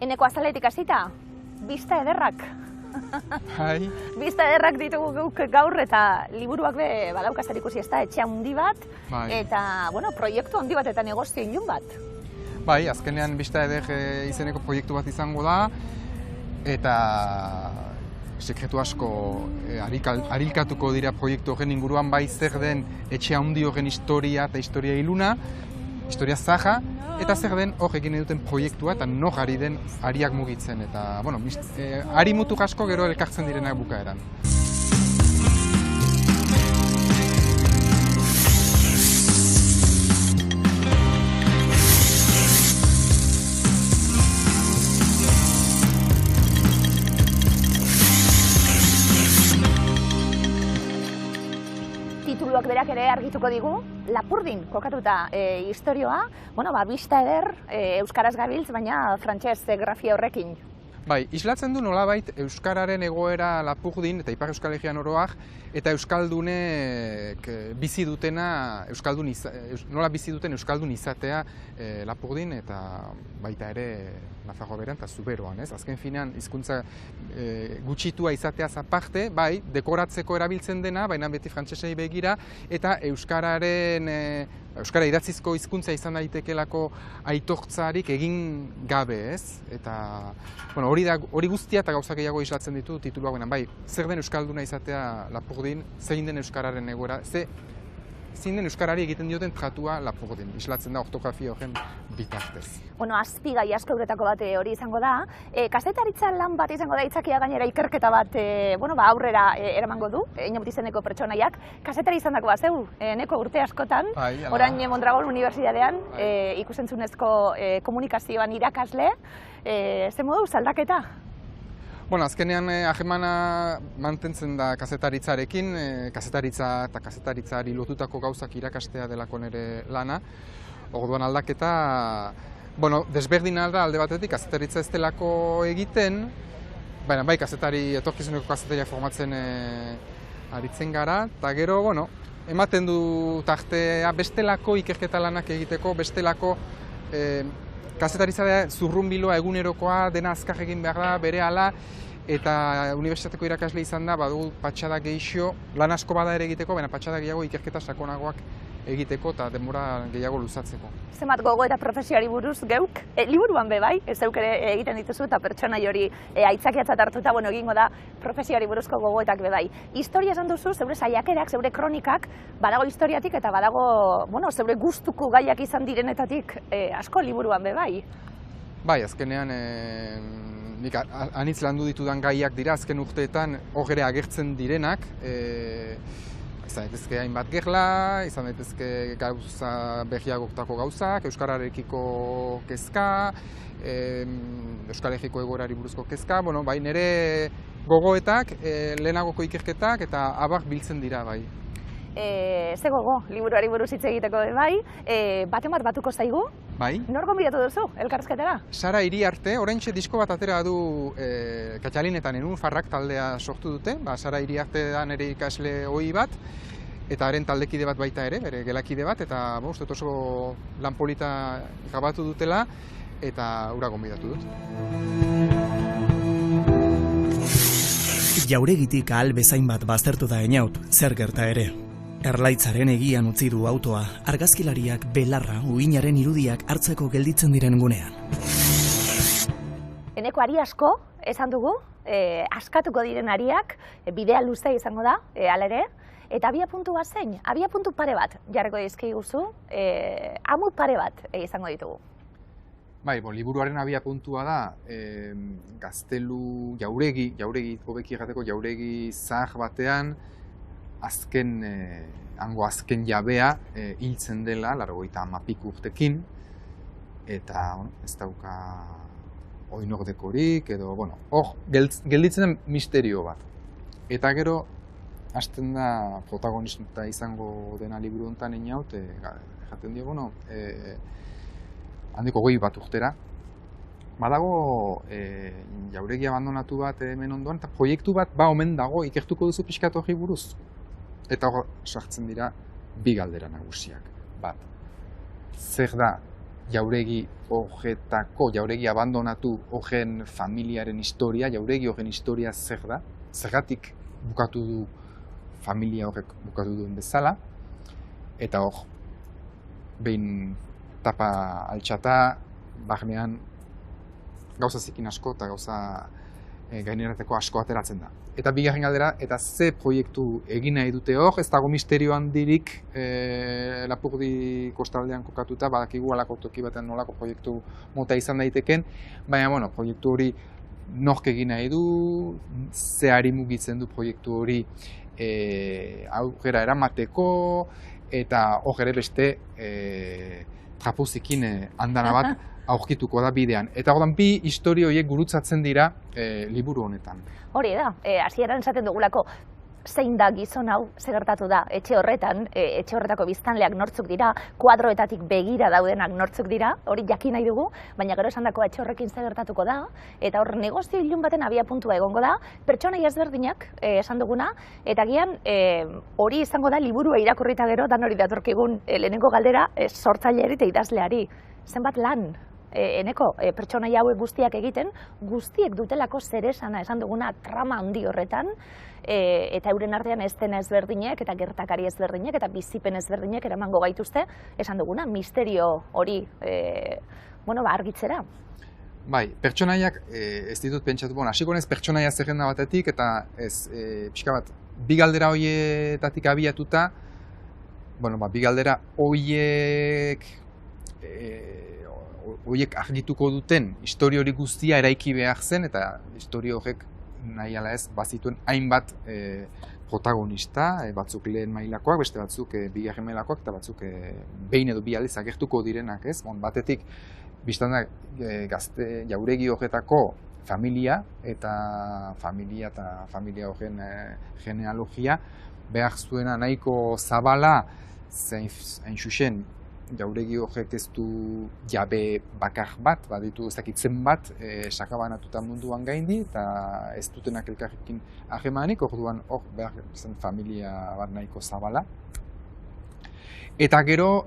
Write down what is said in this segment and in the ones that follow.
Eneko azaletik hasita, bista ederrak. Bai. Bista ederrak ditugu guk gaur eta liburuak be badaukazer ikusi ez da, etxe handi bat, Bai. eta, bueno, proiektu handi bat eta negozio ilun bat. Bai, azkenean bista eder izeneko proiektu bat izango da, eta sekretu asko harilkatuko dira proiektu horren inguruan, bai zer den etxe handi horren historia eta historia iluna, historia zaha, eta zer den hor egin duten proiektua eta nor ari den ariak mugitzen. Eta, bueno, ari mutu asko gero elkartzen direnak bukaeran. Tituluak berak ere argituko digu, Lapurdin kokatuta istorioa, bueno, bista eder, euskaraz gabiltz, baina frantses grafia horrekin. Bai, islatzen du nolabait euskararen egoera Lapurdin eta Ipar Euskal Herrian oroak eta euskaldunek bizi dutena nola bizi duten euskaldun izatea Lapurdin eta baita ere Nafarroa beran eta Zuberoan, ez? Azken finean hizkuntza gutxitua izateaz aparte, bai, dekoratzeko erabiltzen dena, baina beti frantsesei begira eta euskara idatzizko hizkuntza izan daitekelako aitortzarik egin gabe, ez? Eta bueno, hori guztia eta gauza gehiago islatzen ditu tituluak, bai, zer den euskalduna izatea Lapurdin, zein den euskararen egoera, zein den euskarari egiten dioten tratua Lapurdin, islatzen da ortografia horren bitartez. Bueno, azpigai asko euretako bat hori izango da. Kazetaritza lan bat izango da itzakia gainera ikerketa bat aurrera eramango du, Inobut izeneko pertsonaiak. Kazetari izandako bat zeu, neko urte askotan, orain Mondragon Unibertsitatean, ikusentzunezko komunikazioan irakasle, ze modu aldaketa? Bueno, azkenean harremana mantentzen da kazetaritzarekin, kazetaritza eta kazetaritzari lotutako gauzak irakastea delako nire lana. Orduan aldaketa, bueno, desberdina da alde batetik kazetaritza ez delako egiten, baina bai etorkizuneko kazetaria formatzen aritzen gara, eta gero, bueno, ematen du tartea bestelako ikerketa lanak egiteko, bestelako kazetaritza da zurrunbiloa egunerokoa, dena azkar egin behar da, berehala, eta unibertsitateko irakasle izan da, badu patxada gehiago, lan asko bada ere egiteko, baina patxada gehiago ikerketa sakonagoak egiteko eta denbora gehiago luzatzeko. Zenbat gogo eta profesioari buruz geuk, liburuan be bai, zeuk ere egiten dituzu eta pertsonai hori aitzakiatzat hartuta, bueno, egingo da profesioari buruzko gogoetak be bai. Historia esan duzu, zeure saiakerak, zeure kronikak, badago historiatik eta badago, bueno, zeure gustuko gaiak izan direnetatik asko liburuan be bai. Bai, azkenean nik anitz landu ditudan gaiak dira azken urteetan hor ere agertzen direnak, izan daitezke hainbat gerla, izan daitezke gauza berriagotako gauzak, euskararekiko kezka, Euskal Herriko egoerari buruzko kezka, bueno, bai nire gogoetak, lehenagoko ikerketak eta abar biltzen dira bai. Ze gogo, liburuari buruz hitz egiteko bai, baten bat batuko zaigu? Bai. Nor gonbidatu duzu, elkarrizketara? Sara Iriarte, oraintxe disko bat atera du Katxalin eta Nenunfarrak taldea sortu dute, Sara Iriarte da nire ikasle ohi bat, eta haren taldekide bat baita ere, bere gelakide bat, eta uste dut oso lan polita grabatu dutela, eta hura gonbidatu dut. Jauregitik ahal bezain bat baztertu da Einaut, zer gerta ere. Erlaitzaren egian utzi du autoa, argazkilariak belarra uinaren irudiak hartzeko gelditzen diren gunean. Eneko ari asko, esan dugu, askatuko diren ariak, bidea luze izango da, hala ere, eta abiapuntu bat zein, abiapuntu pare bat jarriko dizkiguzu, amu pare bat izango ditugu. Bai, liburuaren abiapuntua da gaztelu jauregi hobeki errateko jauregi zahar batean, azken jabea hiltzen dela, 90 urtekin, eta ez dauka oinordekorik, edo, hor gelditzen den misterio bat. Eta gero, hasten da protagonista izango dena liburu honetan Einaut, jaten dio, handiko 20 bat urtera. Badago jauregi abandonatu bat hemen ondoan, eta proiektu bat omen dago ikertuko duzu pixkat horri buruz. Eta hor sartzen dira bi galdera nagusiak. Bat, zer da jauregi horretako, jauregi abandonatu horren familiaren historia, jauregi horren historia zer da, zergatik bukatu du familia horrek bukatu duen bezala, eta hor, behin tapa altxata, barnean gauza zikin asko eta gauza gainerateko asko ateratzen da. Eta bigarren galdera, eta ze proiektu egin nahi dute hor, ez dago misterio handirik Lapurdi kostaldean kokatuta, badakigu alako toki batean nolako proiektu mota izan daiteken, baina bueno, proiektu hori nork egin nahi du, zeari mugitzen du proiektu hori aurrera eramateko, eta hor ere beste trapuzikin andana bat aurkituko da bidean. Eta ordan bi istorio horiek gurutzatzen dira liburu honetan. Hori da, hasieran esaten dugulako zein da gizon hau, ze gertatu da etxe horretan, etxe horretako biztanleak nortzuk dira, kuadroetatik begira daudenak nortzuk dira, hori jakin nahi dugu, baina gero esandako etxe horrekin ze gertatuko da, eta hor negozio ilun baten abiapuntua egongo da, pertsonai ezberdinak esan duguna, eta gian hori izango da liburua irakurrita gero, dan hori datorkigun lehenengo galdera sortzaileari eta idazleari. Zenbat lan eneko pertsonai hauek guztiak egiten, guztiek dutelako zeresana esan duguna trama handi horretan, eta euren artean eszena ezberdinek, eta gertakari ezberdinek, eta bizipen ezberdinek eramango gaituzte, esan duguna, misterio hori argitzera. Bai, pertsonaiak ez ditut pentsatu, hasiko naiz pertsonaia zerrenda batetik, eta ez, pixka bat, bi galdera horietatik abiatuta, bi galdera horiek argituko duten historio hori guztia eraiki behar zen, eta historio horrek nahi ala ez bazituen hainbat protagonista, batzuk lehen mailakoak, beste batzuk bigarren mailakoak, eta batzuk behin edo bi aldiz agertuko direnak, ez? Batetik, biztan da, gazte jauregi horretako familia eta familia horren genealogia behar zuena nahiko zabala, hain zuzen, jauregi horrek ez du jabe bakar bat, baditu ezakitzen bat, sakabanatuta munduan gaindi, eta ez dutenak elkarrekin ahemanik, orduan hor behar zen familia bat nahiko zabala. Eta gero,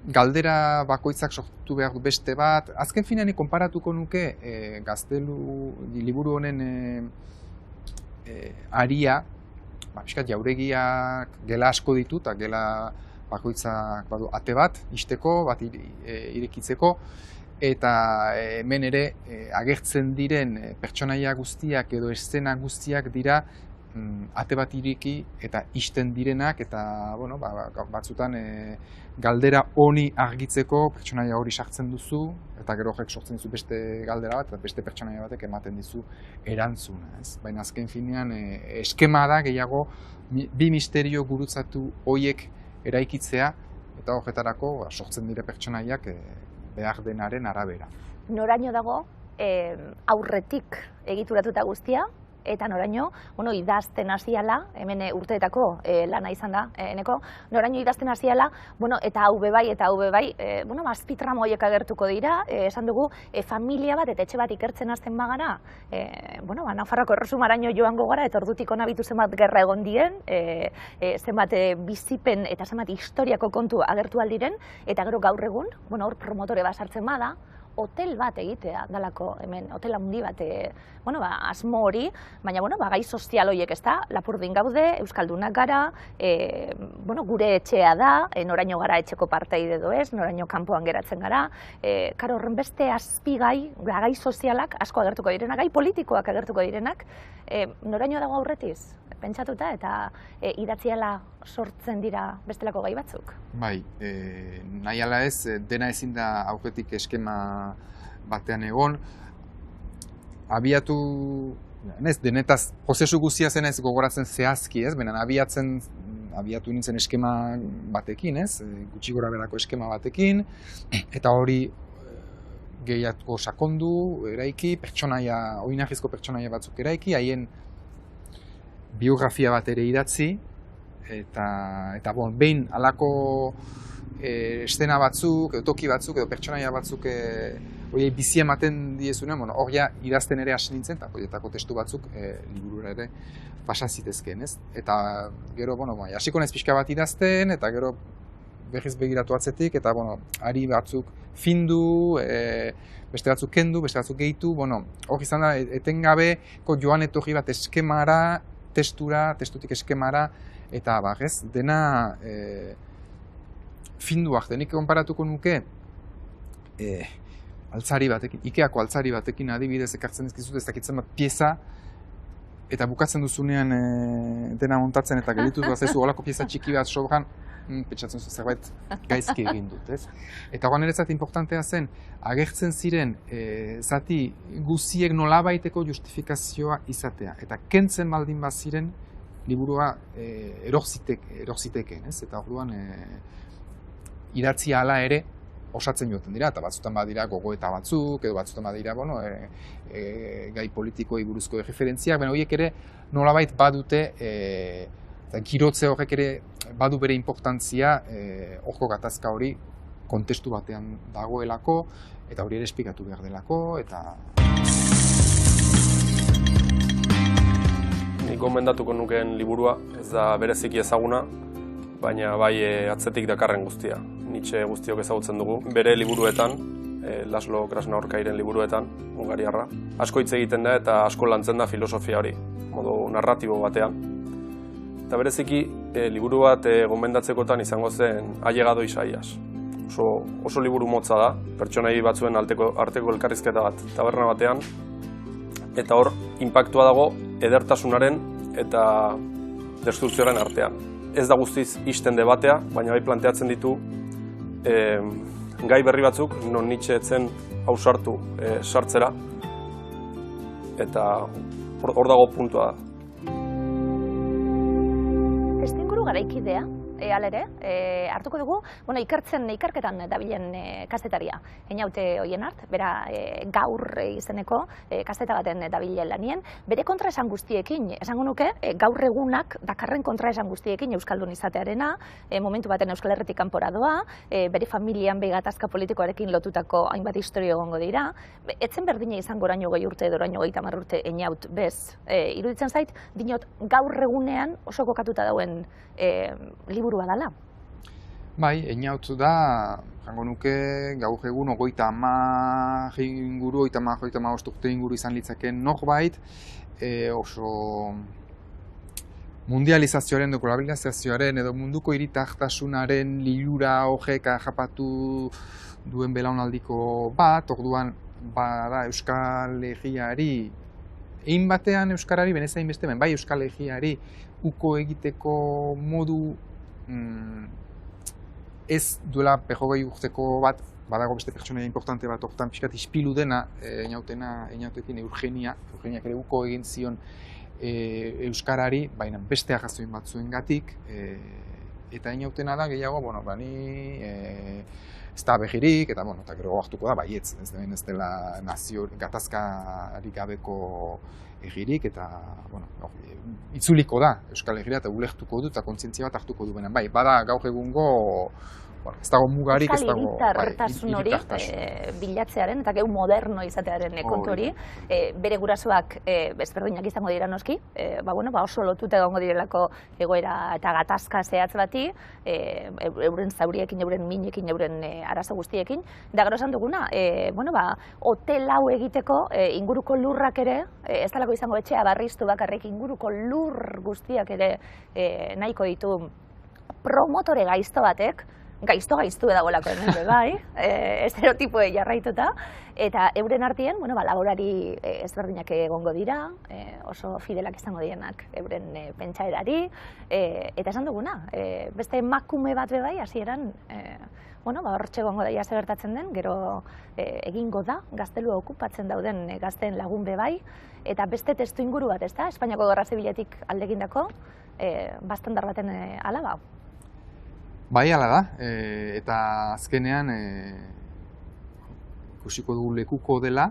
galdera bakoitzak sortu behar du beste bat, azken finean konparatuko nuke Gaztelu liburu honen aria, piskat jauregiak gela asko ditu, eta gela bakoitzak badu ate bat, isteko, bat irekitzeko, eta hemen ere agertzen diren pertsonaia guztiak edo eszena guztiak dira ate bat ireki eta isten direnak, eta batzutan galdera honi argitzeko pertsonaia hori sartzen duzu, eta gero horrek sortzen dizu beste galdera bat, eta beste pertsonaia batek ematen dizu erantzuna. Baina azken finean eskema da gehiago bi misterio gurutzatu horiek eraikitzea, eta horretarako sortzen dire pertsonaiak behar denaren arabera. Noraino dago aurretik egituratuta guztia, eta noraino, idazten hasiala, hemen urteetako lana izan da, eneko, noraino idazten hasiala, eta hau bebai, azpitramo horiek agertuko dira, esan dugu, familia bat eta etxe bat ikertzen hasten bagara, Nafarroako Erresumaraino joango gara, eta ordutik hona bitu zenbat gerra egon dien, zenbat bizipen eta zenbat historiako kontu agertu aldiren, eta gero gaur egun, hor promotore bat sartzen bada, hotel bat egitea, dalako hemen, hotel handi bat, asmo hori, baina, gai sozial horiek ez da, Lapurdin gaude, Euskaldunak gara, gure etxea da, noraino gara etxeko parteide edo ez, noraino kanpoan geratzen gara, karo horren beste azpigai, gai sozialak asko agertuko direnak, gai politikoak agertuko direnak, noraino dago aurretiz, pentsatuta, eta idatziala sortzen dira bestelako gai batzuk. Bai, nahi ala ez, dena ezin da aurretik eskema batean egon, abiatu, denetaz, prozesu guztia zen ez gogoratzen zehazki, baina abiatu nintzen eskema batekin, gutxi gora berako eskema batekin, eta hori gehiago sakondu, eraiki, oinarrizko pertsonaia batzuk eraiki, haien biografia bat ere idatzi, eta behin halako eszena batzuk, toki batzuk, edo pertsonaia batzuk horiei bizi ematen diezunean, hor idazten ere hasi nintzen, eta horietako testu batzuk liburura ere pasa zitezkeen, ez? Eta gero, hasiko naiz pixka bat idazten, eta gero berriz begiratu atzetik, eta, ari batzuk findu, beste batzuk kendu, beste batzuk gehitu, hor izan da, etengabeko joan etorri bat eskemara, testutik eskemara, eta, dena finduak, denik konparatuko nuke, altzari batekin, Ikeako altzari batekin adibidez ekartzen dizkizut, ez dakitzen bat pieza, eta bukatzen duzunean dena montatzen eta gelditu bazezu holako pieza txiki bat sobran, pentsatzen zu zerbait gaizki egin dut, ez? Eta horan niretzat importantea zen, agertzen ziren zati guziek nolabaiteko justifikazioa izatea. Eta kentzen baldin baziren, liburua erorzitekeen, ez? Eta orduan idatzia hala ere osatzen joaten dira, eta batzutan badira gogoeta batzuk, edo batzutan badira, gai politikoei buruzko referentziak, horiek ere nolabait badute, girotze horrek ere badu bere importantzia horko gatazka hori kontestu batean dagoelako, eta hori ere esplikatu behar delako, eta... Nik gomendatuko nukeen liburua, ez da bereziki ezaguna, baina bai atzetik dakarren guztia. Nietzsche guztiok ezagutzen dugu. Bere liburuetan, Laszlo Krasnaorkairen liburuetan, hungariarra, asko hitz egiten da eta asko lantzen da filosofia hori, modu narratibo batean. Eta bereziki, liburu bat gomendatzekotan izango zen Allegado Isaías. Oso liburu motza da, pertsonai batzuen arteko elkarrizketa bat taberna batean, eta hor, inpaktua dago edertasunaren eta destrukzioaren artean. Ez da guztiz ixten debatea, baina bai planteatzen ditu gai berri batzuk, non Nietzsche etzen ausartu sartzera, eta hor dago puntua da. Testuinguru garaikidea, alere, hartuko dugu, ikerketan dabilen kazetaria, Einaute Oienart, bera gaur izeneko kazeta baten dabilen lanien, bere kontraesan guztiekin, esango nuke, gaur egunak dakarren kontraesan guztiekin euskaldun izatearena, momentu baten Euskal Herritik kanpora doa, bere familian gatazka politikoarekin lotutako hainbat historio egongo dira, etzen berdina izango oraino 20 urte edo oraino 30 urte Einaut bez, iruditzen zait, dinot gaur egunean oso kokatuta dauen liburua dela. Bai, Einaut da, jango nuke, gaur egun 30 inguru, 35 urte inguru izan litzakeen norbait, oso mundializazioaren, globalizazioaren edo munduko hiritartasunaren lilura horrek japatu duen belaunaldiko bat, orduan bada Euskal Herriari, egin batean Euskarari, benezain beste, bai Euskal Herriari uko egiteko modu ez duela 20 urteko bat, badago beste pertsonaia importante bat, hortan pixkat ispilu dena Einautekin Eugeniak ere uko egin zion Euskarari, baina beste arrazoin batzuengatik, eta Einautena da gehiago, ni ez da begirik, eta gero hartuko da, baietz, ez dela nazio gatazkarik gabeko egirik, eta itzuliko da Euskal Herria eta ulertuko du eta kontzientzia bat hartuko du benen. Bai, bada gaur egungo, ez dago mugarik, ez dago hiritartasun hori bilatzearen eta geu moderno izatearen kontu hori, bere gurasoak ezberdinak izango dira noski, oso lotuta egongo direlako egoera eta gatazka zehatz bati, euren zauriekin, euren minekin, euren arazo guztiekin, da gero esan duguna, hotel hau egiteko inguruko lurrak ere, ez dalako izango etxea barriztu bakarrik, inguruko lur guztiak ere nahiko ditu promotore gaizto batek, gaiztu edagolako hemen bai, estereotipoe jarraituta, eta euren artien, laborari ezberdinak egongo dira, oso fidelak izango dienak euren pentsaerari, eta esan duguna, beste emakume bat bai, hasieran, hortxe egongo daia gertatzen den, gero egingo da, gaztelua okupatzen dauden gazteen lagun bai, eta beste testu inguru bat, ez da, Espainiako Gerra Zibiletik aldegindako, bastandar baten alaba. Bai, hala da, eta azkenean ikusiko dugu lekuko dela,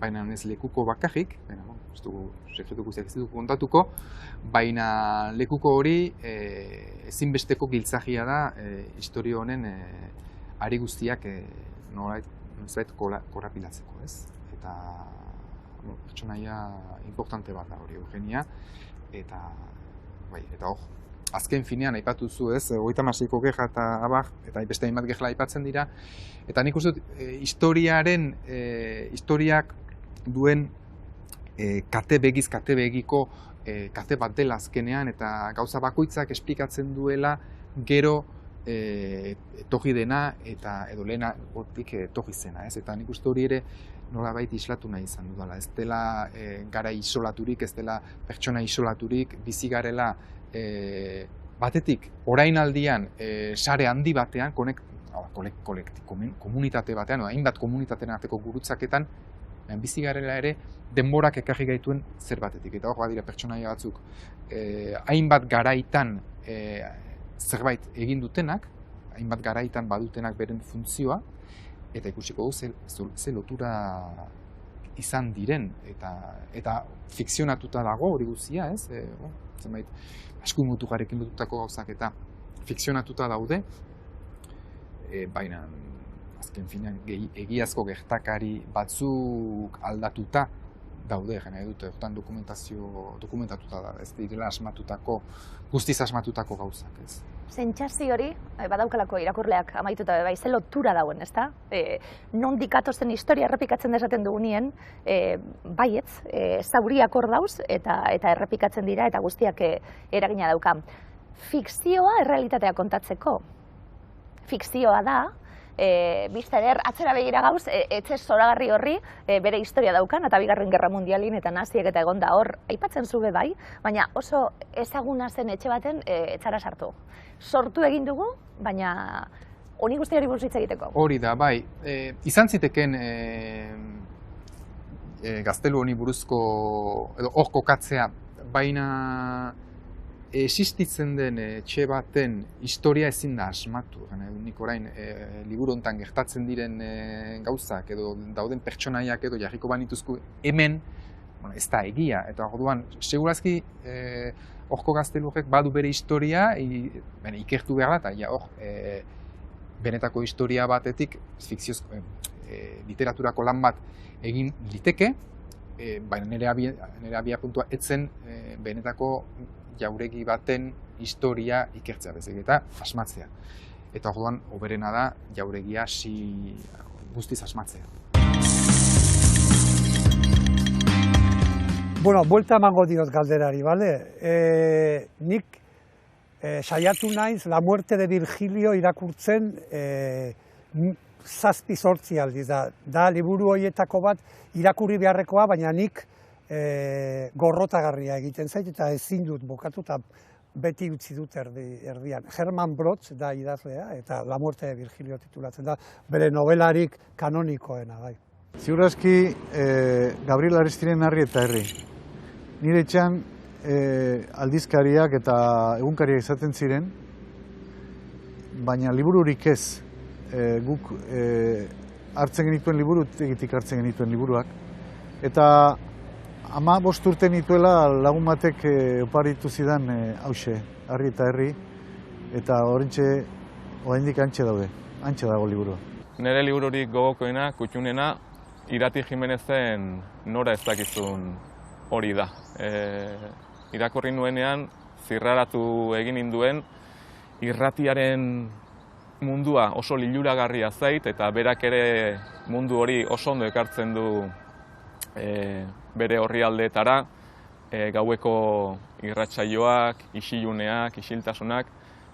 baina ez lekuko bakarrik, ez dugu sekretu guztiak ez dugu kontatuko, baina lekuko hori ezinbesteko giltzagia da historio honen ari guztiak nolabait korapilatzeko, ez? Eta pertsonaia importante bat da hori Eugenia, eta hor, azken finean aipatu zu, ez, 36ko gerra eta abar, eta beste hainbat gerla aipatzen dira, eta nik uste dut historiak duen kate begiko kate bat dela azkenean, eta gauza bakoitzak esplikatzen duela gero etorri dena eta edo lehena gotik etorri zena, ez? Eta nik uste hori ere nolabait islatu nahi izan dudala, ez dela gara isolaturik, ez dela pertsona isolaturik, bizi garela batetik orainaldian sare handi batean, komunitate batean, hainbat komunitateen arteko gurutzaketan, bizi garela ere denborak ekarri gaituen zer batetik. Eta hor badira pertsonaia batzuk hainbat garaitan zerbait egin dutenak, hainbat garaitan badutenak beren funtzioa, eta ikusiko du ze lotura izan diren, eta fikzionatuta dago hori guztia, ez? Zenbait eskuinmutugarekin lotutako gauzak eta fikzionatuta daude, baina azken finean egiazko gertakari batzuk aldatuta daude, jena edute, hortan dokumentatuta da, ez direla guztiz asmatutako gauzak, ez. Sentsazio hori, badaukalako irakurleak amaituta bai, ze lotura dauen, ezta? Nondik gatozen historia errepikatzen desaten dugunien, baietz, zauriak hor dauz, eta errepikatzen dira, eta guztiak eragina dauka. Fikzioa errealitatea kontatzeko. Fikzioa da, bizta eder, atzera begira gauz, etxe zoragarri horri bere historia daukan, eta Bigarren Gerra Mundialin eta naziek eta egon da hor, aipatzen zube bai, baina oso ezaguna zen etxe baten etxara sartu. Sortu egin dugu, baina honi guztiari buruz hitz egiteko. Hori da, bai, izan ziteken gaztelu honi buruzko, edo hor kokatzea, baina existitzen den etxe baten historia ezin da asmatu. Nik orain liburu honetan gertatzen diren gauzak edo dauden pertsonaiak edo jarriko banituzko hemen, ez da egia. Eta orduan, segurazki horko gaztelurrek badu bere historia, ikertu behar da, eta hor benetako historia batetik fikziozko literaturako lan bat egin liteke, baina nire abiapuntua etzen benetako jauregi baten historia ikertzea bezik eta asmatzea. Eta orduan, hoberena da jauregia guztiz asmatzea. Bueno, buelta emango diot galderari, bale? Nik saiatu naiz La muerte de Virgilio irakurtzen 7-8 aldiz da liburu horietako bat irakurri beharrekoa, baina nik gorrotagarria egiten zait eta ezin dut bukatu eta beti utzi dut erdian. Herman Brotz da idazlea eta La muerte de Virgilio titulatzen da, bere nobelarik kanonikoena, bai. Ziurazki Gabriel Aristiren Harri eta Herri. Nire etxean aldizkariak eta egunkariak izaten ziren, baina libururik ez. Guk hartzen genituen liburutik hartzen genituen liburuak. Eta 15 urte nituela lagun batek oparitu zidan hauxe, Harri eta Herri, eta oraintxe oraindik hantxe daude, hantxe dago liburua. Nire libururik gogokoena, kutxunena, Irati Jimenezen Nora ez dakizun hori da. Irakurri nuenean, zirraratu egin ninduen, irratiaren mundua oso liluragarria zait, eta berak ere mundu hori oso ondo ekartzen du bere orrialdeetara, gaueko irratsaioak, isiluneak, isiltasunak,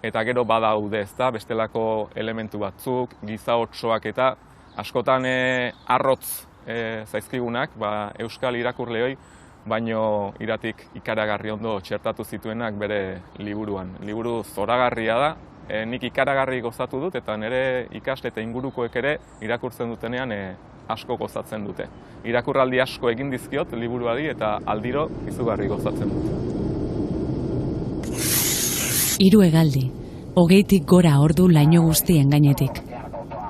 eta gero badaude, ezta, bestelako elementu batzuk, giza otsoak eta askotan arrotz zaizkigunak, euskal irakurleoi, baino Iratik ikaragarri ondo txertatu zituenak bere liburuan. Liburu zoragarria da, nik ikaragarri gozatu dut, eta nire ikasle eta ingurukoek ere irakurtzen dutenean asko gozatzen dute. Irakurraldi asko egin dizkiot liburuari eta aldiro izugarri gozatzen dut. 3 hegaldi, 20tik gora ordu laino guztien gainetik.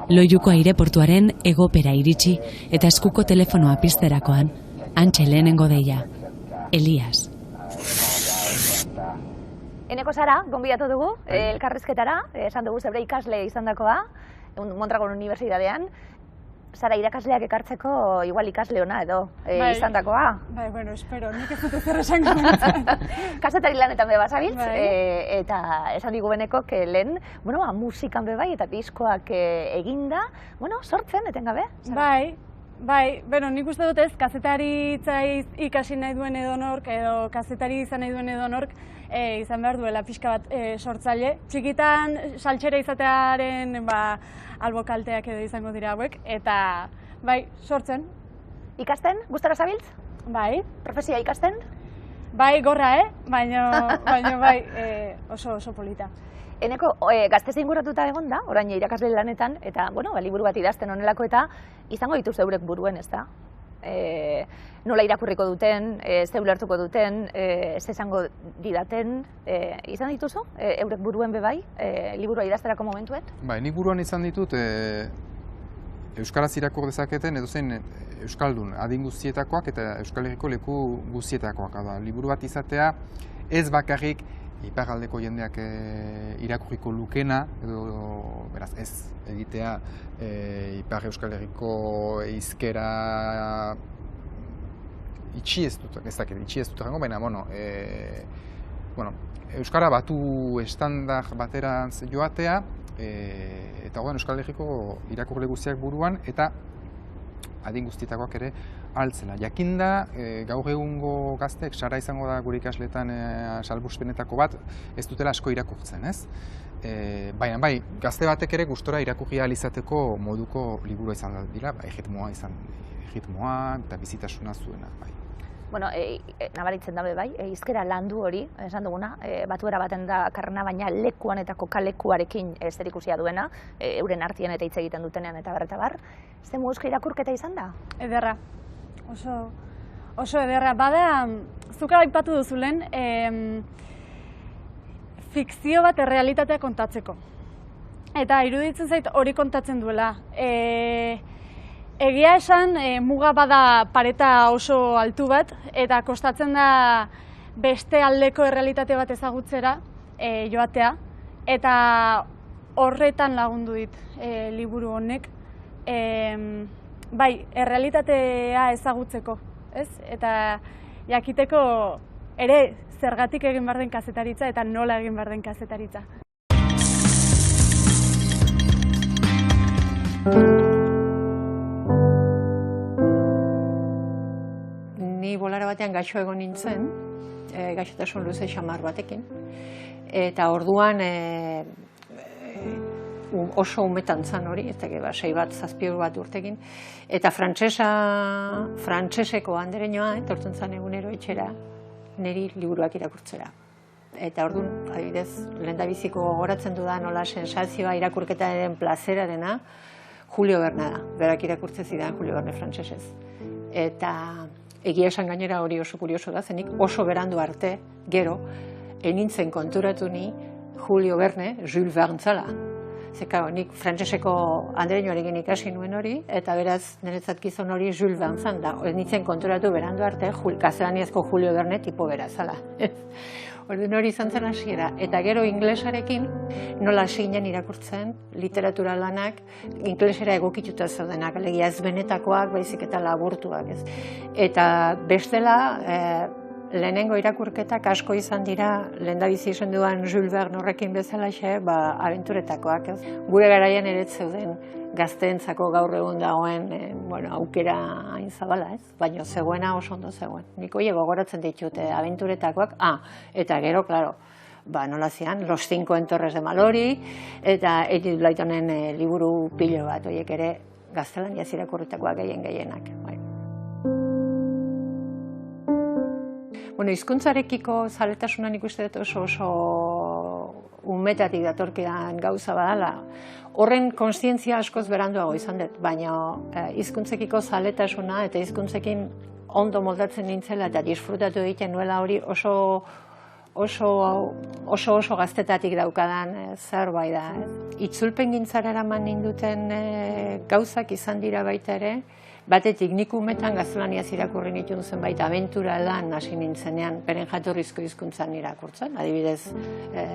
Loiuko aireportuaren egopera iritsi eta eskuko telefonoa pizterakoan, hantxe lehenengo deia, Elias. Eneko Sara, gonbidatu dugu, elkarrizketara, esan dugu zebre ikasle izandakoa, Mondragon Unibertsitatean. Zara irakasleak ekartzeko igual ikasle ona edo izandakoa. Bai, bueno, espero, nik ez dut zer esango. Kazetari lanetan be bazabiltz, eta esan digu benekok lehen, musikan be bai, eta diskoak eginda, sortzen, etengabe? Bai, nik uste dut ez, kazetaritza ikasi nahi duen edonork, edo kazetari izan nahi duen edonork, izan behar duela pixka bat sortzaile. Txikitan saltxera izatearen albokalteak edo izango dira hauek, eta bai, sortzen. Ikasten? Gustora zabiltz? Bai. Profesia ikasten? Bai, gorra, baina bai, oso polita. Eneko, gaztez inguratuta egon da, orain irakasle lanetan, eta, liburu bat idazten honelako eta izango dituz eurek buruen, ez da? Nola irakurriko duten, ze ulertuko duten, ze esango didaten, izan dituzu, eurek buruen bebai, liburua idazterako momentuet? Bai, nik buruan izan ditut, euskaraz irakur dezaketen edozein euskaldun adin guztietakoak eta Euskal Herriko leku guztietakoak. Liburu bat izatea ez bakarrik iparraldeko jendeak irakurriko lukena, edo beraz ez egitea Ipar Euskal Herriko hizkera itxi ez dut jango, baina, euskara batu estandar baterantz joatea, eta Euskal Herriko irakurle guztiak buruan, eta adin guztietakoak ere altzela. Jakinda, gaur egungo gazteek, sara izango da gure ikasletan salbuespenetako bat, ez dutela asko irakurtzen, ez? Baina, gazte batek ere gustora irakurri ahal izateko moduko liburua izan dira, erritmoa eta bizitasuna zuena, bai. Nabaritzen dabe bai, hizkera landu hori, esan duguna, batuera baten da karrena, baina lekuanetako kalekuarekin zerikusia duena, euren artien eta hitz egiten dutenean eta bar. Ze moduzko irakurketa izan da? Ederra, oso ederra. Bada, zuka aipatu duzulen, fikzio bat errealitatea kontatzeko. Eta iruditzen zait hori kontatzen duela. Egia esan, muga bada pareta oso altu bat, eta kostatzen da beste aldeko errealitate bat ezagutzera joatea, eta horretan lagundu dit liburu honek. Bai, errealitatea ezagutzeko, ez? Eta jakiteko ere zergatik egin behar den kazetaritza eta nola egin behar den kazetaritza. Ni bolara batean gaixo egon nintzen, gaixotasun luze xamar batekin, eta orduan oso umetan zan hori, ez dakit, 6 bat, 7 bat urtekin, eta frantseseko andereñoa, etortzen zan egunero etxera, niri liburuak irakurtzera. Eta orduan, adibidez, lehendabiziko gogoratzen dudan nola sensazioa irakurketaren plazerarena, Julio Verne da, berak irakurtzen zidan Julio Verne frantsesez. Eta egia esan gainera hori oso kurioso da, zenik oso berandu arte, gero, enintzen konturatu ni Julio Verne, Jules Verne zala. Zeka, nik frantseseko andereñoarekin ikasi nuen hori, eta beraz, niretzat gizon hori Jules Verne zan da. Enintzen konturatu berandu arte, gaztelaniazko Julio Verne tipo bera zala. Orduan hori izan zen hasiera, eta gero inglesarekin nola hasi ginen irakurtzen, literatura lanak, inglesera egokituta zaudenak, alegia ez benetakoak, baizik eta laburtuak, ez. Eta bestela, lehenengo irakurketak asko izan dira, lehendabizi izan duan Jules Verne horrekin bezalaxe, abenturetakoak, ez. Gure garaian ere zeuden gazteentzako gaur egun dagoen aukera hain zabala, ez? Baina zegoena oso ondo zegoen. Nik hori gogoratzen ditute abenturetakoak, eta gero, klaro, nola zian, Los 5 entorres de Mallory, eta Edith Blytonen liburu pilo bat, horiek ere gaztelaniaz irakurritakoak gehienak. Hizkuntzarekiko zaletasunan ikuste dut oso umetatik datorkidan gauza badala. Horren kontzientzia askoz beranduago izan dut, baina hizkuntzekiko zaletasuna eta hizkuntzekin ondo moldatzen nintzela eta disfrutatu egiten nuela hori oso gaztetatik daukadan zerbait da. Itzulpen gintzara eraman ninduten gauzak izan dira baita ere, batetik nik umetan gaztelaniaz irakurri nituen zenbait abentura lan hasi nintzenean beren jatorrizko hizkuntzan irakurtzen, adibidez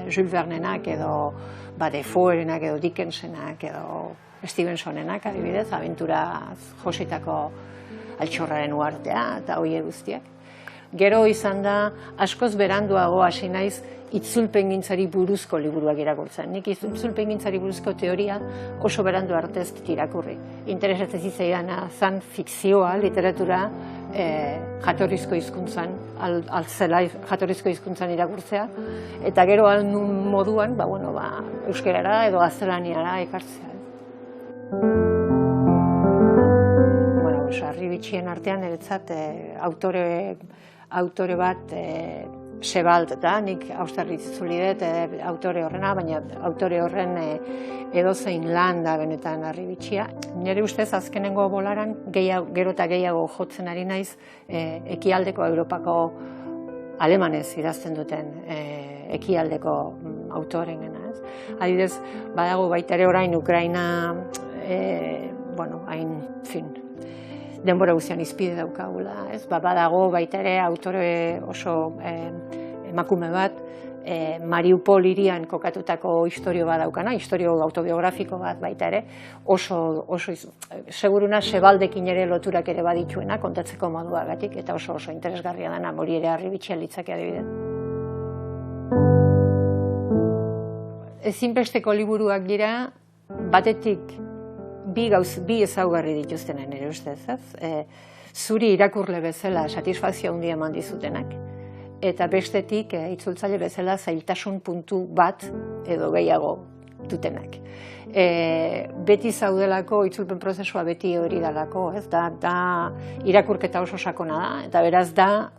Jules Vernenak edo Defoerenak edo Dickensenak edo Stevensonenak, adibidez, abenturaz jositako Altxorraren uhartea eta hoe guztiak. Gero izan da, askoz beranduago hasi naiz itzulpengintzari buruzko liburuak irakurtzen. Nik itzulpengintzari buruzko teoria oso berandu arte ez dut irakurri. Interesatzen zitzaidana zan fikzioa, literatura, jatorrizko hizkuntzan, altzela jatorrizko hizkuntzan irakurtzea, eta gero aldun moduan, euskerara edo gaztelaniara ekartzea. Arribitxien artean niretzat autore bat Sebald da, nik Austerlitz itzuli dut autore horrena, baina autore horren edozein lan da benetan Arribitxia. Nire ustez azkenengo bolaran gero eta gehiago jotzen ari naiz ekialdeko Europako alemanez idazten duten ekialdeko autorengena. Adibidez, badago baita ere orain Ukraina, denbora guztian izpide daukagula, badago baita ere autore oso emakume bat, Mariupol hirian kokatutako istorio bat daukana, istorio autobiografiko bat baita ere, oso seguruna Sebaldekin ere loturak ere badituena kontatzeko moduagatik, eta oso interesgarria dena, hori ere Arribitxia litzake adibidez. Ezinbesteko liburuak dira, batetik bi ezaugarri dituztenen ere ustez, zuri irakurle bezala satisfazio handia eman dizutenak, eta bestetik itzultzaile bezala zailtasun puntu bat edo gehiago dutenak. Beti zaudelako, itzulpen prozesua beti hori dalako, da irakurketa oso sakona da, eta beraz da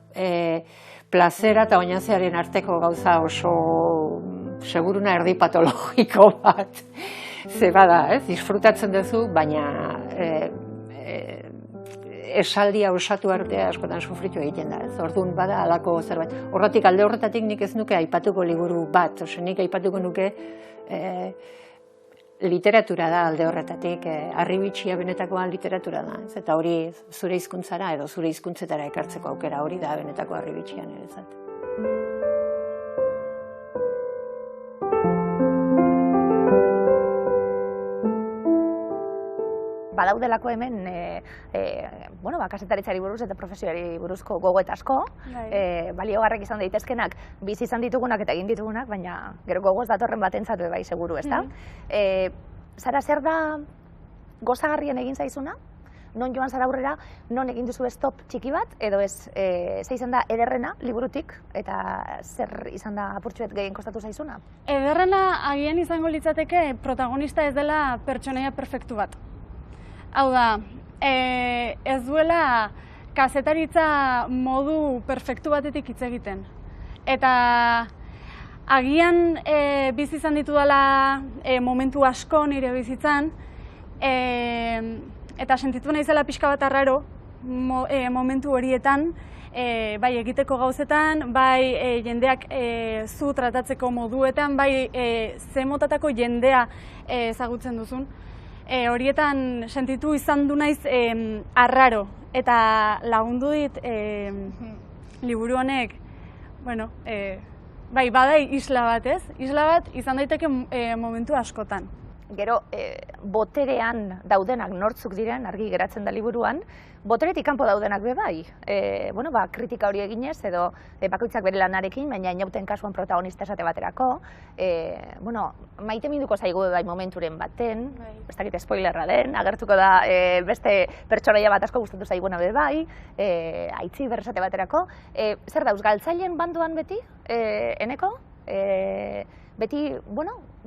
plazera eta oinazearen arteko gauza oso seguruna erdi patologiko bat. Ze bada, disfrutatzen duzu, baina esaldia osatu artea askotan sufritu egiten da. Orduan bada halako zerbait. Horretik alde horretatik nik ez nuke aipatuko liburu bat, nik aipatuko nuke literatura da alde horretatik, Arribitxia benetakoa literatura da. Eta hori zure hizkuntzara edo zure hizkuntzetara ekartzeko aukera hori da benetako Arribitxia niretzat. Badaudelako hemen kazetaritzari buruz eta profesioari buruzko gogoeta asko, baliogarrak izan daitezkenak, bizi izan ditugunak eta egin ditugunak, baina gero gogoz datorren batentzat bai seguru, ezta? Zara, zer da gozagarrien egin zaizuna? Non joan zara aurrera, non egin duzu stop txiki bat, edo ez, ze izan da ederrena liburutik, eta zer izan da apurtxuet gehien kostatu zaizuna? Ederrena agian izango litzateke protagonista ez dela pertsonaia perfektu bat. Hau da, ez duela kazetaritza modu perfektu batetik hitz egiten. Eta agian bizi izan ditudala momentu asko nire bizitzan, eta sentitu naizela pixka bat arraro momentu horietan, bai egiteko gauzetan, bai jendeak zu tratatzeko moduetan, bai ze motatako jendea ezagutzen duzun. Horietan sentitu izan du naiz arraro, eta lagundu dit liburu honek, bai, badai isla bat, ez? Isla bat izan daiteke momentu askotan. Gero, boterean daudenak nortzuk diren, argi geratzen da liburuan, boteretik kanpo daudenak be bai. Kritika hori eginez, edo bakoitzak bere lanarekin, baina inauten kasuan protagonista esate baterako. Maite minduko zaigu bai momenturen baten, ez dakit spoilerra den, agertuko da beste pertsonaia bat asko gustatu zaiguna be bai, aitzi berresate baterako. Zer dauz, galtzaileen banduan beti, eneko? Beti,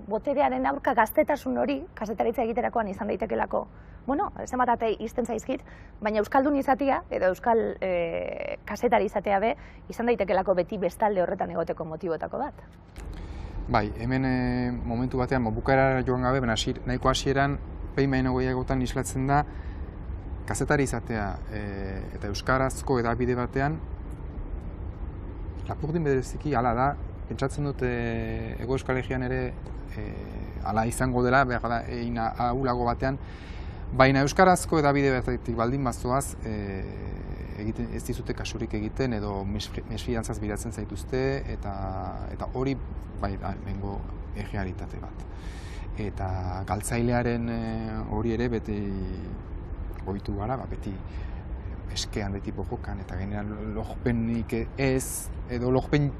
boterearen aurka gaztetasun hori, kazetaritza egiterakoan izan daitekelako, zenbatate izten zaizkit, baina euskaldun izatea, edo euskal kazetari izatea be, izan daitekelako beti bestalde horretan egoteko motibotako bat. Bai, hemen momentu batean, bukaerara joan gabe, nahiko hasieran, behin baino gehiagotan islatzen da, kazetari izatea eta euskarazko edabide batean, lapurdin bereziki hala da, pentsatzen dut Hego Euskal Herrian ere hala izango dela, behar da, ahulago batean, baina euskarazko edabide batetik baldin bazoaz ez dizute kasurik egiten edo mesfidantzaz biratzen zaituzte eta hori bai da lehengo errealitate bat. eta galtzailearen hori ere beti ohitu gara, beti eskean, beti bojokan, eta generan lojpenik ez, edo lojpen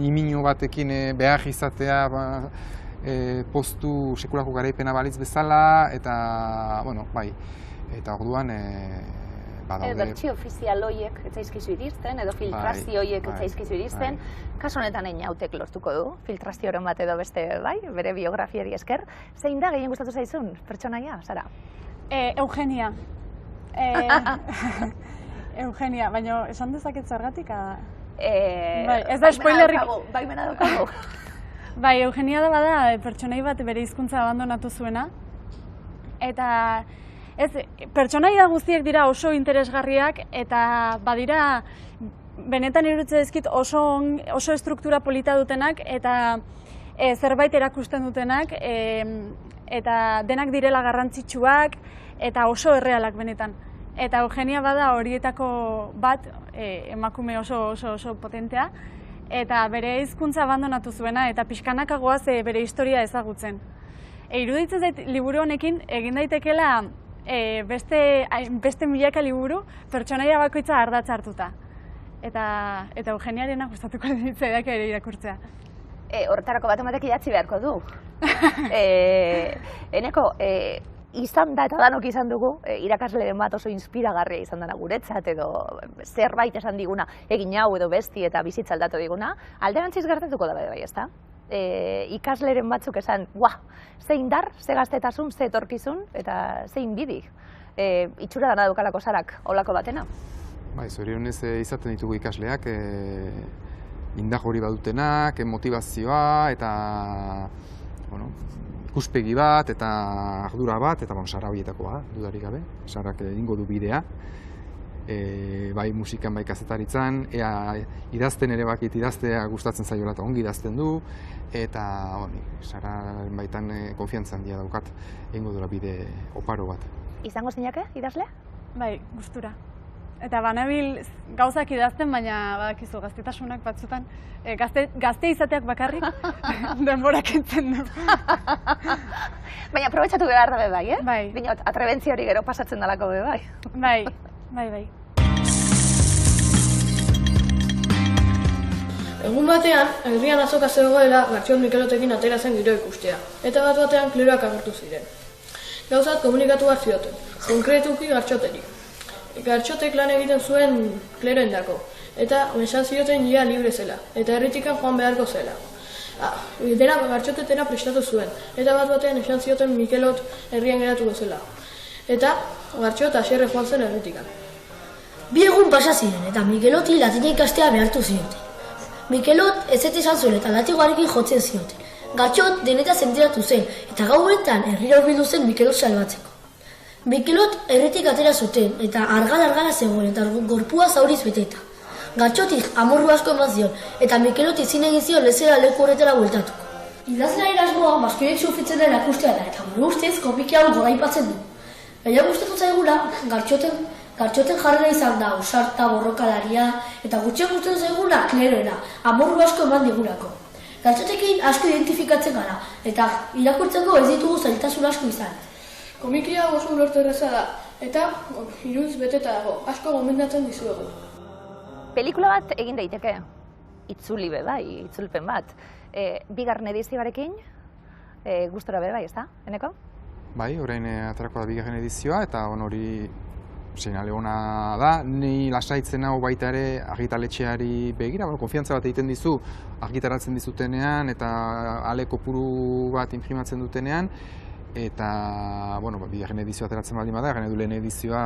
imino batekin behar izatea postu sekulako garaipena balitz bezala, eta, bueno, bai, eta orduan badaude... Bertsio ofizial horiek ez zaizkizu iristen, edo filtrazio horiek ez zaizkizu iristen. Kasu honetan Einautek lortuko du, filtrazioren bat edo beste, bai, bere biografiari esker. Zein da gehien gustatu zaizun pertsonaia, Sara? Eugenia. Eugenia, baina esan dezaket zergatik? Ez da spoilerrik... Baimena daukagu. Bai, Eugenia da bada pertsonai bat bere hizkuntza abandonatu zuena. Eta pertsonaia guztiek dira oso interesgarriak eta badira benetan iruditzen zaizkit oso estruktura polita dutenak eta zerbait erakusten dutenak eta denak direla garrantzitsuak eta oso errealak benetan. Eta Eugenia bada horietako bat, emakume oso potentea, eta bere hizkuntza abandonatu zuena eta pixkanaka goaz bere historia ezagutzen. Iruditzen zait liburu honekin egin daitekela beste milaka liburu pertsonaia bakoitza ardatz hartuta. Eta Eugeniarena gustatuko ditzaidak ere irakurtzea. Horretarako bat ematek idatzi beharko du. Eneko, izan da eta danok izan dugu, irakasleren bat oso inspiragarria izan dena guretzat, edo zerbait esan diguna, egin hau edo besti eta bizitza aldatu diguna, alderantziz gertatuko da bai, ezta? Ikasleren batzuk esan, ze indar, ze gaztetasun, ze etorkizun, eta ze inbidi. Itxura dana dukalako Sarak, olako batena? Bai, zorionez izaten ditugu ikasleak, indar hori badutenak, motivazioa, eta ikuspegi bat, eta ardura bat, eta Sara horietako bat, dudarik gabe. Sarak egingo du bidea. Bai musikan, bai kazetaritzan, idazten ere bakit idaztea gustatzen zaiola eta ongi idazten du, eta Sararen baitan konfiantza handia daukat, egingo dura bide oparo bat. Izango zinake, idazlea? Bai, gustura. Eta banabil gauzak idazten, baina badakizu gaztetasunak batzutan, gazte izateak bakarrik denborak entzen du. Baina aprobetxatu behar da bai, eh? Bai. Binot, atrebentzia hori gero pasatzen dalako bai. Bai. Egun batean, herrian azoka zegoela Gartxot Mikelotekin atera zen giro ikustea, eta batean kleroak agertu ziren. Gauzat komunikatu bat zioten, konkretuki Gartxoteri. Gartxotek lan egiten zuen kleroendako, eta esan zioten ia libre zela, eta herritikan joan beharko zela. Dena Gartxotetena prestatu zuen, eta batean esan zioten Mikelot herrian geratuko zela. Eta Gartxot haserre joan zen herritikan. Bi egun pasa ziren, eta Mikeloti latina ikastea behartu zioten. Mikelot ez esan zuen eta latigoarekin jotzen zioten. Gartxot deneta zentratu zen, eta gauetan herrira hurbildu zen Mikelot salbatzeko. Mikelot herritik atera zuten, eta argala zegoen, eta gorpua zauriz beteta. Gartxotik amorru asko eman zion, eta Mikelot izin egin zion lezera leku horretara bueltatuko. Idazlea erasmoa maskioek sufritzen den akustea da, eta gure ustez kopiki hau goraipatzen du. Baina gustatu zaigula, Gartxoten jarrera izan da, ausarta, borrokalaria, eta gutxien gustatu zaigula, kleroena, amorru asko eman digulako. Gartxotekin asko identifikatzen gara, eta irakurtzeko ez ditugu zailtasun asko izan. Komikia oso ulertu erraza da, eta iruditz beteta dago, asko gomendatzen dizuegu. Pelikula bat egin daiteke, itzuli be bai, itzulpen bat. Bigarren edizioarekin, gustora be bai, ezta, Eneko? Bai, orain aterako da bigarren edizioa, eta hori seinale ona da, ni lasaitzen hau baita ere argitaletxeari begira, konfiantza bat egiten dizu argitaratzen dizutenean, eta ale kopuru bat imprimatzen dutenean, eta, bigarren edizioa ateratzen baldin bada, gane du lehen edizioa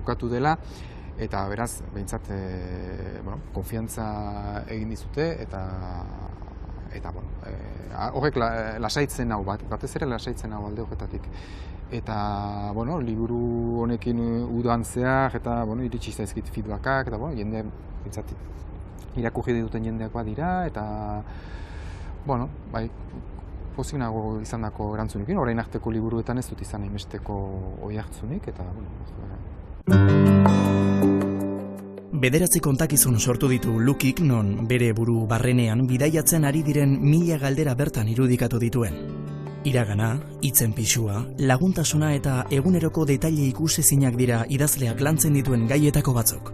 bukatu dela, eta beraz, behintzat, konfiantza egin dizute, eta horrek lasaitzen hau batez ere lasaitzen hau alde horretatik. Eta, liburu honekin udan zehar, eta, iritsi zaizkit feedbackak, eta, jende, behintzat, irakurri duten jendeak badira, eta, pozik nago izandako erantzunekin, orain arteko liburuetan ez dut izan hainbesteko oihartzunik, eta, Bederatzi kontakizun sortu ditu Lukik, non bere buru barrenean bidaiatzen ari diren 1000 galdera bertan irudikatu dituen. Iragana, hitzen pisua, laguntasuna eta eguneroko detaile ikusezinak dira idazleak lantzen dituen gaietako batzuk.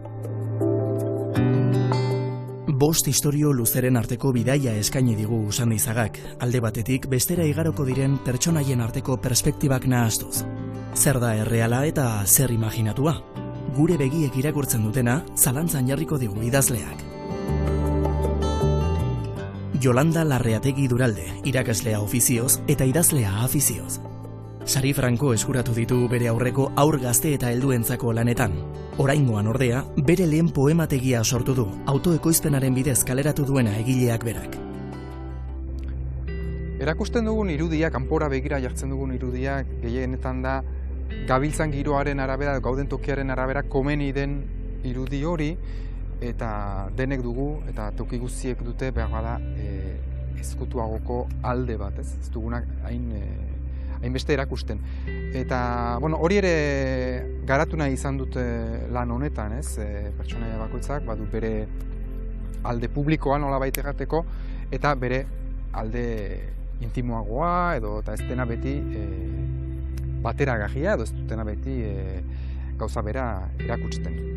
5 istorio luzeren arteko bidaia eskaini digu Usandizagak, alde batetik bestera igaroko diren pertsonaien arteko perspektibak nahastuz. Zer da erreala eta zer imaginatua? Gure begiek irakurtzen dutena, zalantzan jarriko digu idazleak. Yolanda Larreategi Duralde, irakaslea ofizioz eta idazlea afizioz. Sari Franko eskuratu ditu bere aurreko haur gazte eta helduentzako lanetan. Oraingoan ordea, bere lehen poemategia sortu du, autoekoizpenaren bidez kaleratu duena egileak berak. Erakusten dugun irudia, kanpora begira jartzen dugun irudia, gehienetan da gabiltzan giroaren arabera, gauden tokiaren arabera komeni den irudi hori, eta denek dugu, eta toki guztiek dute behar bada ezkutuagoko alde bat, ez dugunak hainbeste erakusten. Eta hori ere garatu nahi izan dute lan honetan, pertsonaia bakoitzak badu bere alde publikoa nolabait egateko, eta bere alde intimoagoa edo eta ez dena beti bateragarria edo ez dutena beti gauza bera erakusten.